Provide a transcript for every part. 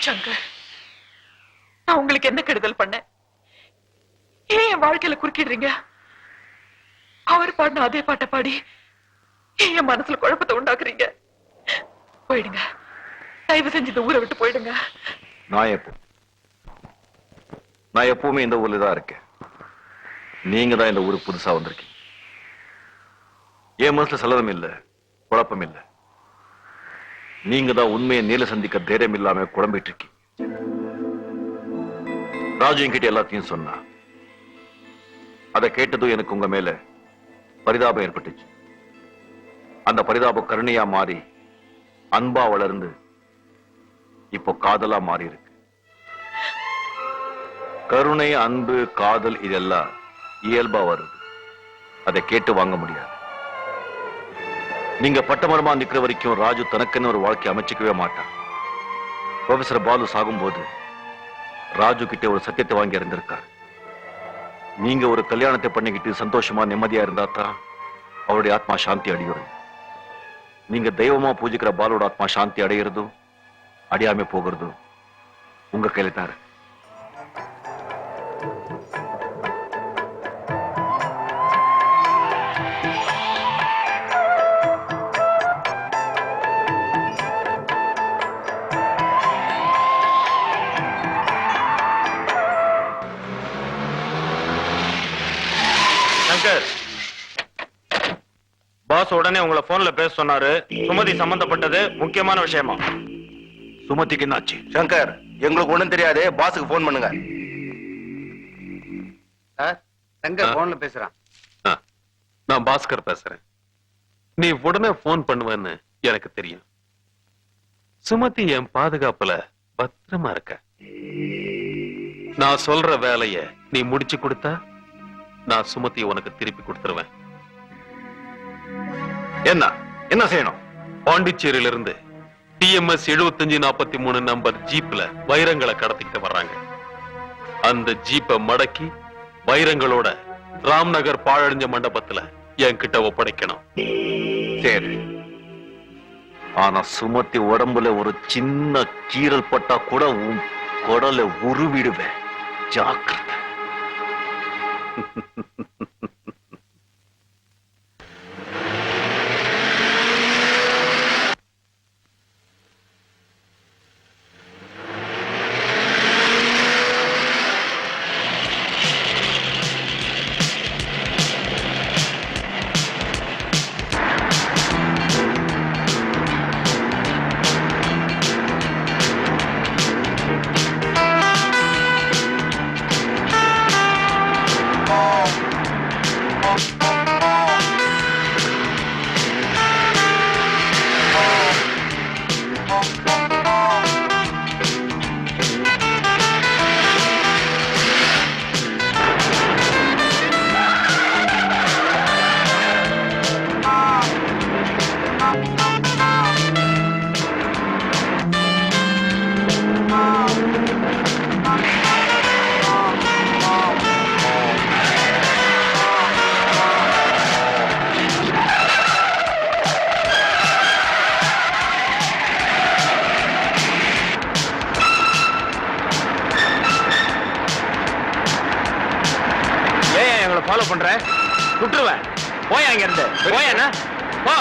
சங்கர், நான் உங்களுக்கு என்ன கெடுதல் பண்ணேன்? ஏன் என் வாழ்க்கையில குறுக்கிடுறீங்க? அவர் பாடின அதே பாட்டை பாடி ஏன் என் மனசுல குழப்பத்தை உண்டாக்குறீங்க? போயிடுங்க, தயவு செஞ்சு இந்த ஊரை விட்டு போயிடுங்க. நான் எப்பவுமே இந்த ஊர்ல தான் இருக்கேன். நீங்க தான் இந்த ஊருக்கு புதுசா வந்திருக்கீங்க. என் மனசுல சலனம் இல்ல, குழப்பம் இல்ல. நீங்க தான் உண்மையை நேரில் சந்திக்க தைரியம் இல்லாம குழம்பிட்டு இருக்கீங்க. ராஜு என்கிட்ட எல்லாத்தையும் சொன்னா. அதை கேட்டதும் எனக்கு உங்க மேல பரிதாபம் ஏற்பட்டுச்சு. அந்த பரிதாபம் கருணையா மாறி அன்பா வளர்ந்து இப்போ காதலா மாறி இருக்கு. கருணை, அன்பு, காதல் இதெல்லாம் இயல்பா வருது. அதை கேட்டு வாங்க முடியாது. நீங்க பட்டமரமா நிக்கிற வரைக்கும் ராஜு தனக்குன்னு ஒரு வாழ்க்கை அமைச்சுக்கவே மாட்டான். ப்ரொஃபசர் பாலு சாகும்போது ராஜு கிட்ட ஒரு சத்தியத்தை வாங்கி இருந்திருக்காரு. நீங்க ஒரு கல்யாணத்தை பண்ணிக்கிட்டு சந்தோஷமா நிம்மதியா இருந்தா தான் அவருடைய ஆத்மா சாந்தி அடையும். நீங்க தெய்வமா பூஜிக்கிற பாலோட ஆத்மா சாந்தி அடையிறதும் அடையாம போகிறதும் உங்க கையில தான் இருக்கு. பாஸ் உடனே உங்களை போன்ல பேச சொன்னாரு. சுமதி சம்பந்தப்பட்டது முக்கியமான விஷயமா. சுமதிக்கு என்னாச்சு? சங்கர், எங்களுக்கு ஒண்ணும் தெரியாது, பாஸுக்கு போன் பண்ணுங்க. சங்கர் போன்ல பேசுறான். நான் பாஸ்கர் பேசுறேன். நீ உடனே போன் பண்ணுவேன்னு எனக்கு தெரியும். சுமதி என் பாதுகாப்புல பத்திரமா இருக்க. நான் சொல்ற வேலைய நீ முடிச்சு கொடுத்தா நான் சுமதியை உனக்கு திருப்பி கொடுத்துருவேன். என்ன செய்யணும்? பாண்டிச்சேரியில இருந்து TMS 7543 நம்பர் ஜீப்ல வைரங்களை கடத்திக்கிட்டு வர்றாங்க. அந்த ஜீப்பை மடக்கி வைரங்களோட ராம்நகர் பாழடைஞ்ச மண்டபத்துல என்கிட்ட ஒப்படைக்கணும். சரி. ஆனா சுமதி உடம்புல ஒரு சின்ன கீறல் பட்டா கூட உன் குடலை உருவிடுவேன். ஜாக்கிரதை. ஃபாலோ பண்ற விட்டுருவேன். போயா இங்க இருந்து. போயா போ.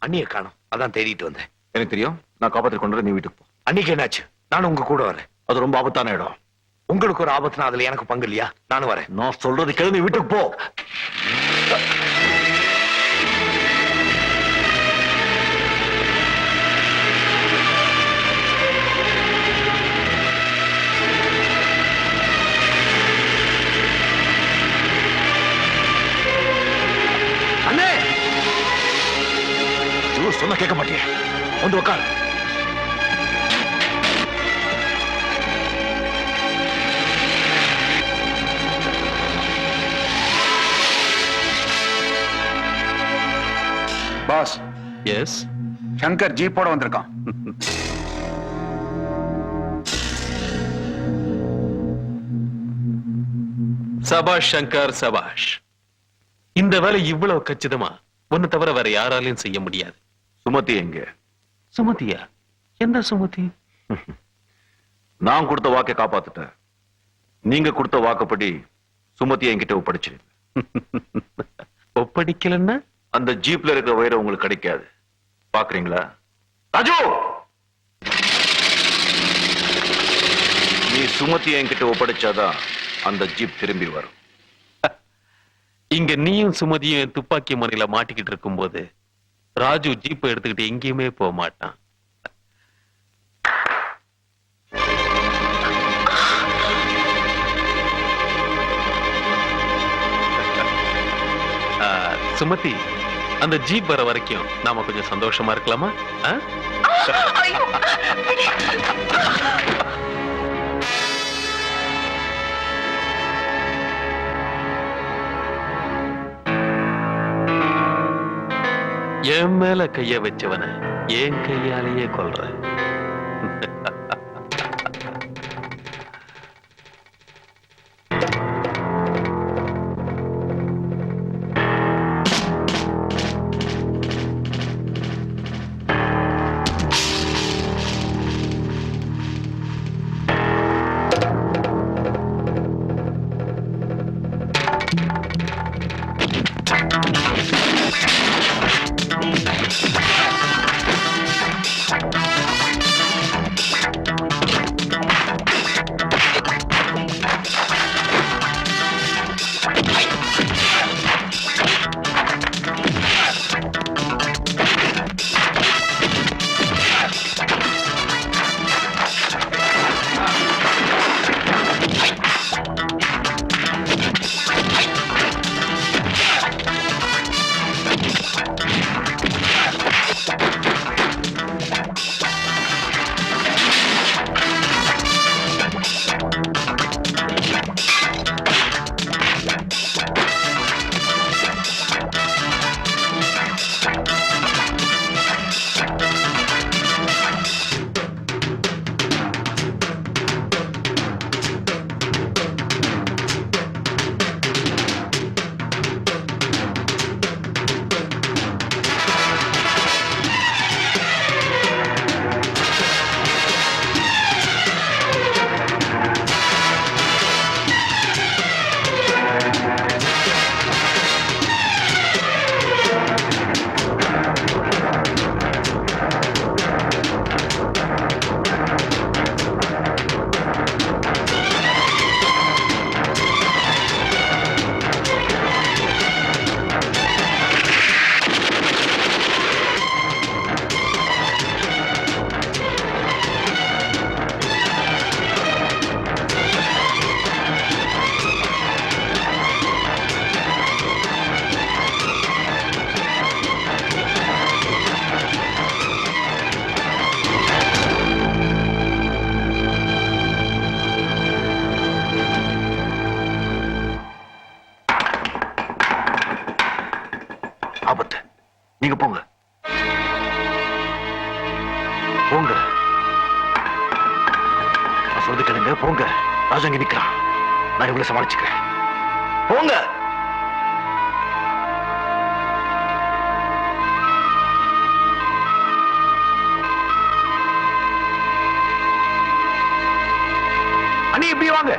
அண்ணியை காணோம், அதான் தேடிட்டு வந்தேன். எனக்கு தெரியும். நான் காப்பாற்றி கொண்டு நீ வீட்டுக்கு போ. அன்னைக்கு என்னாச்சு? நானும் உங்க கூட வரேன். அது ரொம்ப ஆபத்தான இடம். உங்களுக்கு ஒரு ஆபத்துனா அதுல எனக்கு பங்கு இல்லையா? நானும் வரேன். நான் சொல்றது கேளு, நீ வீட்டுக்கு போ. சொன்னா கேட்க மாட்டேன். வந்து உட்கார். Pass, S. சங்கர் ஜீப்போட வந்திருக்கான். சபாஷ் சங்கர், சபாஷ். இந்த வேலை இவ்வளவு கச்சிதமா ஒன்னு தவிர வேற யாராலையும் செய்ய முடியாது. சுமதி எங்க? சுமதியா? எந்த சுமதி? நான் கொடுத்த வாக்கை காப்பாத்துட்டேன். நீங்க கொடுத்த வாக்குப்படி சுமதியை என்கிட்ட ஒப்படைச்சு. ஒப்படைக்கலன்னா அந்த ஜீப்ல இருக்கிற வைரம் உங்களுக்கு கிடைக்காது. பாக்குறீங்களா? ராஜு, நீ சுமதியை என்கிட்ட ஒப்படைச்சாதான் அந்த ஜீப் திரும்பி வரும். இங்க நீயும் சுமதியும் என் துப்பாக்கி முனையில மாட்டிக்கிட்டு இருக்கும்போது ராஜு ஜீப்பை எடுத்துக்கிட்டு எங்கேயுமே போக மாட்டான். சுமதி, அந்த ஜீப் வர வரைக்கும் நாம கொஞ்சம் சந்தோஷமா இருக்கலாமா? என் மேல கைய வச்சவன என் கையாலேயே கொல்ற. ஆபத்து. நீங்க போங்க போங்க. நான் சொல்றது கேளுங்க. போங்க. ராஜா இங்க நிக்கிறான். நான் இவ்வளவு சமாளிச்சுக்கிறேன். போங்க. அண்ணி இப்படி வாங்க.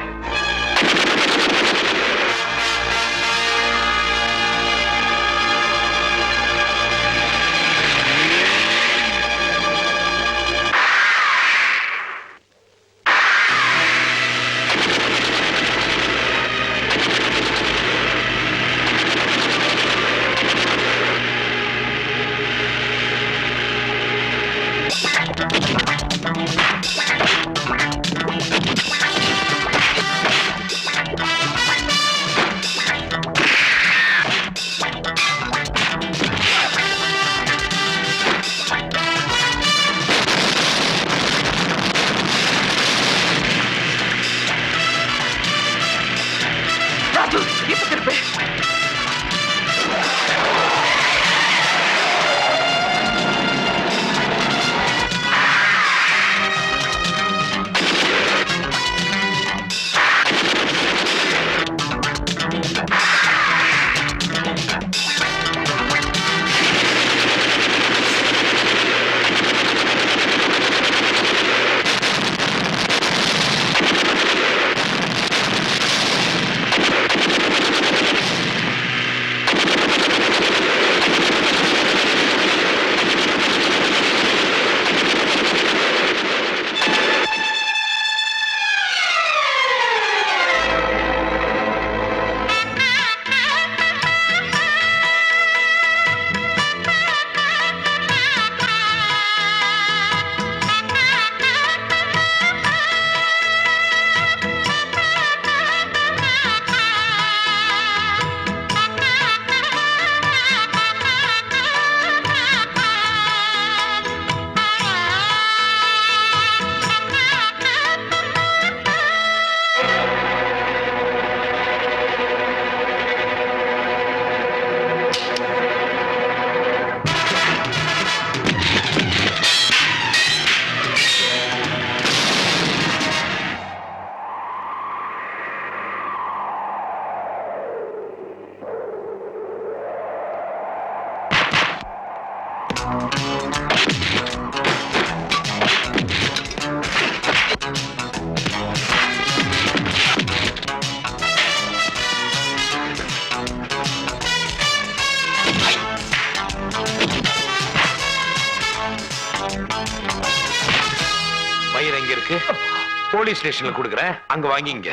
போலீஸ் ஸ்டேஷன்ல கொடுக்குறேன், அங்க வாங்கிங்க.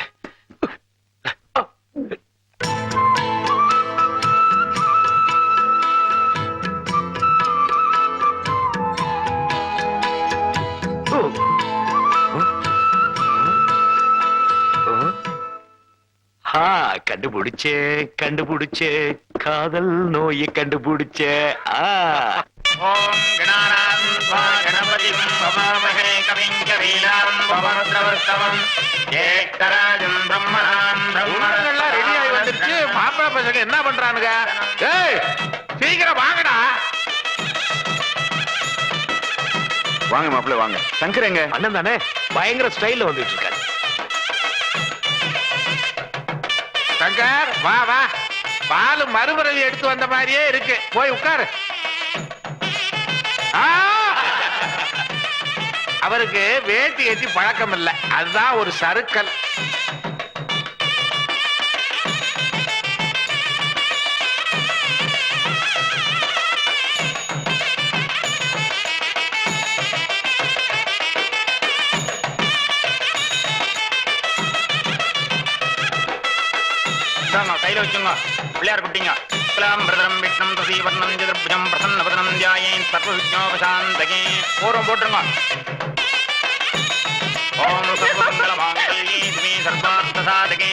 கண்டுபிடிச்சே கண்டுபிடிச்சே காதல் நோயை கண்டுபிடிச்சே. ஓம் கணானாத்வா கணபதிம் பவாமஹே கவிம் கவீனாம் பவத்ரவஸ்தவம் ஏக்தராஜம் பிரம்மணாம் எல்லாம் ரெடி ஆகி வந்துருச்சு. மாப்பிள்ளை பசங்க என்ன பண்றானுங்க? ஏய், சீக்கிரம் வாங்கடா. வாங்க மாப்பிள்ள வாங்க. சங்கர் எங்க? அண்ணன் தானே, பயங்கர ஸ்டைல்ல வந்துட்டு இருக்காரு. சங்கர் வா வா, பாலு மறுபறவை எடுத்து வந்த மாதிரியே இருக்கு, போய் உட்காரு. அவருக்கு வேட்டி ஏற்றி பழக்கம் இல்ல, அதுதான் ஒரு சறுக்கல். கையில வச்சுங்க பிள்ளையார் குட்டிங்க. பிரதரம் விஷ்ணம் தசீவர்ணம் சதுர்புஜம் பிரசன்னவதனம் தியாயேன் சர்வவிக்னோபசாந்தகே. பூர்வம் போட்டுருங்க. ஓம் சர்வமங்கள மாங்கல்யே சிவே சர்வார்த்த சாதகே.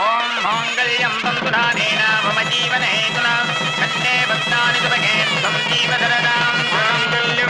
ஓம் மாங்கல்யம் தந்துநாதேன மம ஜீவனேதுனா கண்டே பக்தானி சுபகே சஞ்சீவதரதாம் மாங்கல்ய